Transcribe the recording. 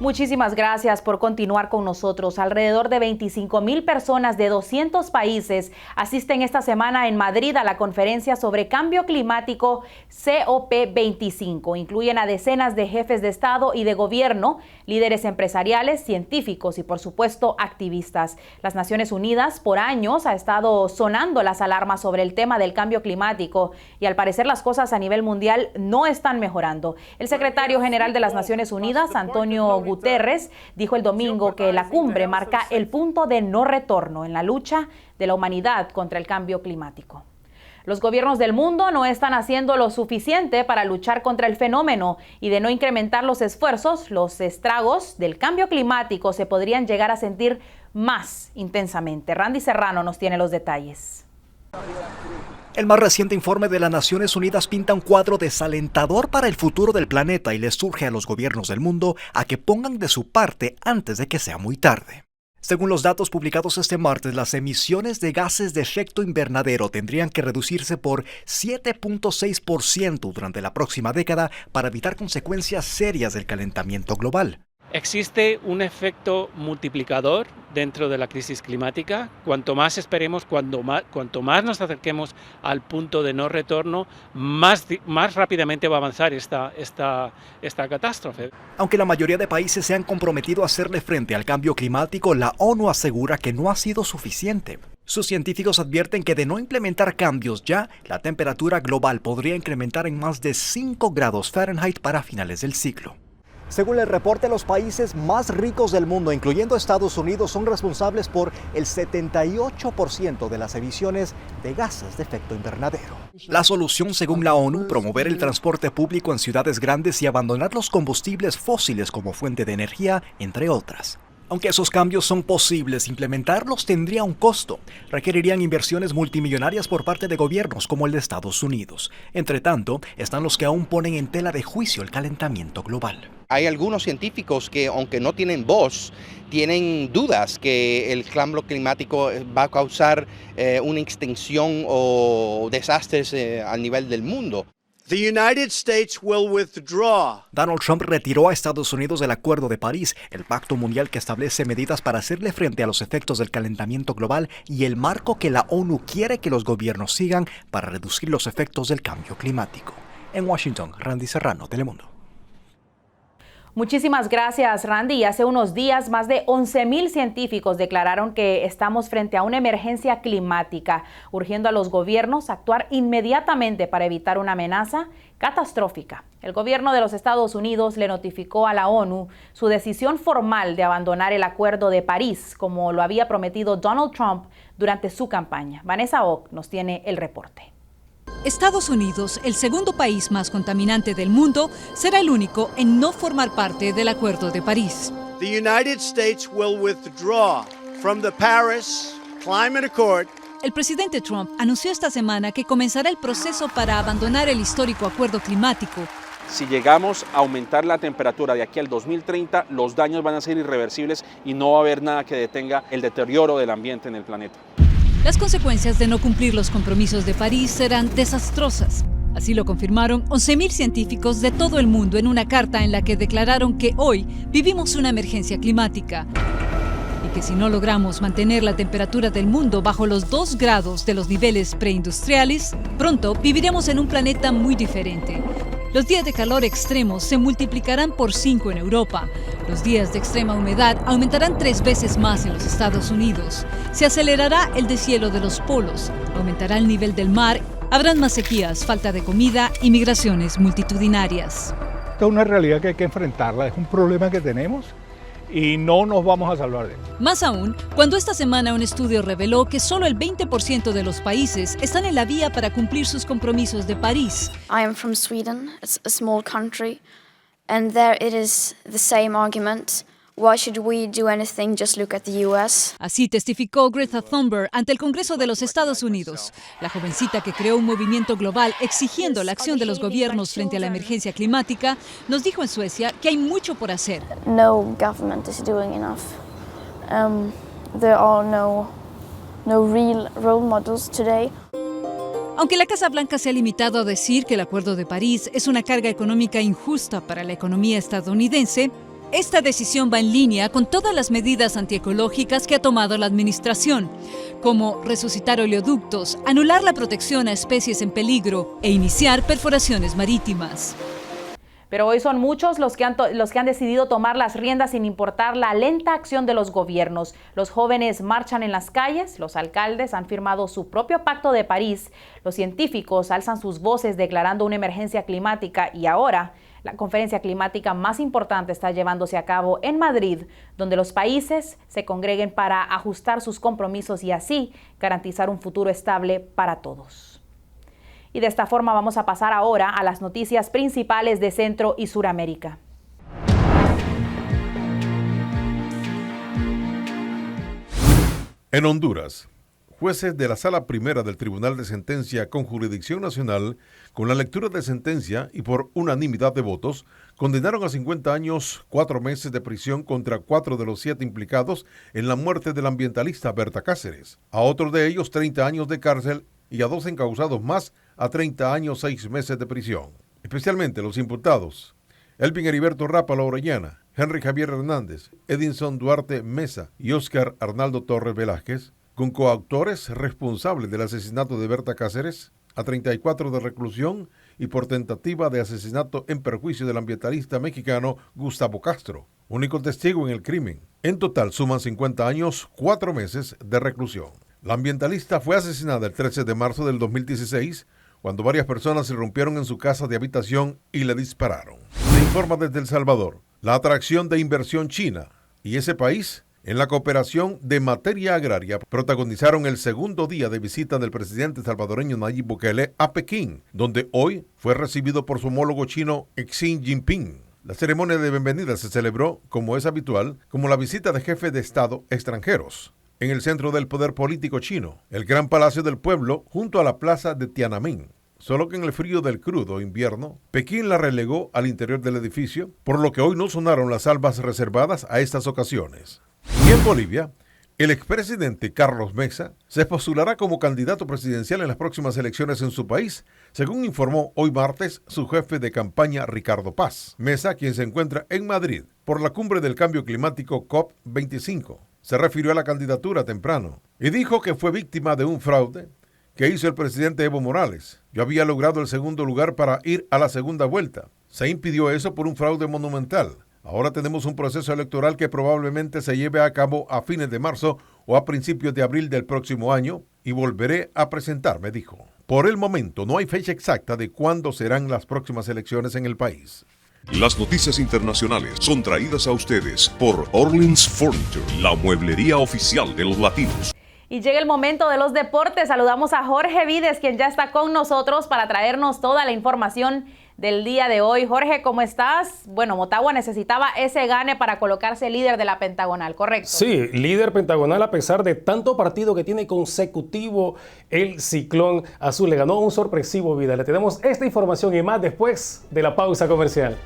Muchísimas gracias por continuar con nosotros. Alrededor de 25,000 personas de 200 países asisten esta semana en Madrid a la conferencia sobre cambio climático COP25. Incluyen a decenas de jefes de Estado y de gobierno, líderes empresariales, científicos y, por supuesto, activistas. Las Naciones Unidas por años ha estado sonando las alarmas sobre el tema del cambio climático y al parecer las cosas a nivel mundial no están mejorando. El secretario general de las Naciones Unidas, Antonio Guterres, dijo el domingo que la cumbre marca el punto de no retorno en la lucha de la humanidad contra el cambio climático. Los gobiernos del mundo no están haciendo lo suficiente para luchar contra el fenómeno y de no incrementar los esfuerzos, los estragos del cambio climático se podrían llegar a sentir más intensamente. Randy Serrano nos tiene los detalles. El más reciente informe de las Naciones Unidas pinta un cuadro desalentador para el futuro del planeta y les surge a los gobiernos del mundo a que pongan de su parte antes de que sea muy tarde. Según los datos publicados este martes, las emisiones de gases de efecto invernadero tendrían que reducirse por 7.6% durante la próxima década para evitar consecuencias serias del calentamiento global. Existe un efecto multiplicador dentro de la crisis climática. Cuanto más esperemos, cuanto más nos acerquemos al punto de no retorno, más rápidamente va a avanzar esta catástrofe. Aunque la mayoría de países se han comprometido a hacerle frente al cambio climático, la ONU asegura que no ha sido suficiente. Sus científicos advierten que de no implementar cambios ya, la temperatura global podría incrementar en más de 5 grados Fahrenheit para finales del siglo. Según el reporte, los países más ricos del mundo, incluyendo Estados Unidos, son responsables por el 78% de las emisiones de gases de efecto invernadero. La solución, según la ONU, promover el transporte público en ciudades grandes y abandonar los combustibles fósiles como fuente de energía, entre otras. Aunque esos cambios son posibles, implementarlos tendría un costo. Requerirían inversiones multimillonarias por parte de gobiernos como el de Estados Unidos. Entre tanto, están los que aún ponen en tela de juicio el calentamiento global. Hay algunos científicos que, aunque no tienen voz, tienen dudas que el cambio climático va a causar una extinción o desastres a nivel del mundo. The United States will withdraw. Donald Trump retiró a Estados Unidos del Acuerdo de París, el pacto mundial que establece medidas para hacerle frente a los efectos del calentamiento global y el marco que la ONU quiere que los gobiernos sigan para reducir los efectos del cambio climático. En Washington, Randy Serrano, Telemundo. Muchísimas gracias, Randy. Hace unos días, más de 11,000 científicos declararon que estamos frente a una emergencia climática, urgiendo a los gobiernos a actuar inmediatamente para evitar una amenaza catastrófica. El gobierno de los Estados Unidos le notificó a la ONU su decisión formal de abandonar el Acuerdo de París, como lo había prometido Donald Trump durante su campaña. Vanessa Ock nos tiene el reporte. Estados Unidos, el segundo país más contaminante del mundo, será el único en no formar parte del Acuerdo de París. The United States will withdraw from the Paris Climate Accord. El presidente Trump anunció esta semana que comenzará el proceso para abandonar el histórico acuerdo climático. Si llegamos a aumentar la temperatura de aquí al 2030, los daños van a ser irreversibles y no va a haber nada que detenga el deterioro del ambiente en el planeta. Las consecuencias de no cumplir los compromisos de París serán desastrosas. Así lo confirmaron 11,000 científicos de todo el mundo en una carta en la que declararon que hoy vivimos una emergencia climática y que si no logramos mantener la temperatura del mundo bajo los 2 grados de los niveles preindustriales, pronto viviremos en un planeta muy diferente. Los días de calor extremos se multiplicarán por 5 en Europa. Los días de extrema humedad aumentarán 3 veces más en los Estados Unidos. Se acelerará el deshielo de los polos, aumentará el nivel del mar, habrán más sequías, falta de comida y migraciones multitudinarias. Esta es una realidad que hay que enfrentarla, es un problema que tenemos y no nos vamos a salvar de él. Más aún, cuando esta semana un estudio reveló que solo el 20% de los países están en la vía para cumplir sus compromisos de París. I am from Sweden, it's a small country, and there it is the same argument. Why should we do anything? Just look at the US. Así testificó Greta Thunberg ante el Congreso de los Estados Unidos, la jovencita que creó un movimiento global exigiendo la acción de los gobiernos frente a la emergencia climática, nos dijo en Suecia que hay mucho por hacer. No government is doing enough. There are no real role models today. Aunque la Casa Blanca se ha limitado a decir que el Acuerdo de París es una carga económica injusta para la economía estadounidense, Esta decisión va en línea con todas las medidas antiecológicas que ha tomado la administración, como resucitar oleoductos, anular la protección a especies en peligro e iniciar perforaciones marítimas. Pero hoy son muchos los que han decidido tomar las riendas sin importar la lenta acción de los gobiernos. Los jóvenes marchan en las calles, los alcaldes han firmado su propio Pacto de París, los científicos alzan sus voces declarando una emergencia climática y ahora la conferencia climática más importante está llevándose a cabo en Madrid, donde los países se congreguen para ajustar sus compromisos y así garantizar un futuro estable para todos. Y de esta forma vamos a pasar ahora a las noticias principales de Centro y Suramérica. En Honduras, jueces de la Sala Primera del Tribunal de Sentencia con jurisdicción nacional, con la lectura de sentencia y por unanimidad de votos, condenaron a 50 años, 4 meses de prisión contra 4 de los 7 implicados en la muerte del ambientalista Berta Cáceres. A otro de ellos 30 años de cárcel y a 2 encausados más a 30 años, 6 meses de prisión. Especialmente los imputados Elvin Heriberto Rápalo Orellana, Henry Javier Hernández, Edinson Duarte Mesa y Óscar Arnaldo Torres Velázquez, con coautores responsables del asesinato de Berta Cáceres, a 34 de reclusión y por tentativa de asesinato en perjuicio del ambientalista mexicano Gustavo Castro, único testigo en el crimen. En total suman 50 años, 4 meses de reclusión. La ambientalista fue asesinada el 13 de marzo del 2016, cuando varias personas irrumpieron en su casa de habitación y le dispararon. Se informa desde El Salvador, la atracción de inversión china y ese país, en la cooperación de materia agraria, protagonizaron el segundo día de visita del presidente salvadoreño Nayib Bukele a Pekín, donde hoy fue recibido por su homólogo chino Xi Jinping. La ceremonia de bienvenida se celebró, como es habitual, como la visita de jefes de Estado extranjeros. En el centro del poder político chino, el Gran Palacio del Pueblo, junto a la plaza de Tiananmen. Solo que en el frío del crudo invierno, Pekín la relegó al interior del edificio, por lo que hoy no sonaron las salvas reservadas a estas ocasiones. Y en Bolivia, el expresidente Carlos Mesa se postulará como candidato presidencial en las próximas elecciones en su país, según informó hoy martes su jefe de campaña Ricardo Paz. Mesa, quien se encuentra en Madrid por la cumbre del cambio climático COP25, se refirió a la candidatura temprano y dijo que fue víctima de un fraude que hizo el presidente Evo Morales. Yo había logrado el segundo lugar para ir a la segunda vuelta. Se impidió eso por un fraude monumental. Ahora tenemos un proceso electoral que probablemente se lleve a cabo a fines de marzo o a principios de abril del próximo año y volveré a presentarme, dijo. Por el momento no hay fecha exacta de cuándo serán las próximas elecciones en el país. Las noticias internacionales son traídas a ustedes por Orleans Furniture, la mueblería oficial de los latinos. Y llega el momento de los deportes. Saludamos a Jorge Vides, quien ya está con nosotros para traernos toda la información del día de hoy. Jorge, ¿cómo estás? Bueno, Motagua necesitaba ese gane para colocarse líder de la Pentagonal, ¿correcto? Sí, líder pentagonal a pesar de tanto partido que tiene consecutivo el Ciclón Azul. Le ganó un sorpresivo Vidal. Le tenemos esta información y más después de la pausa comercial.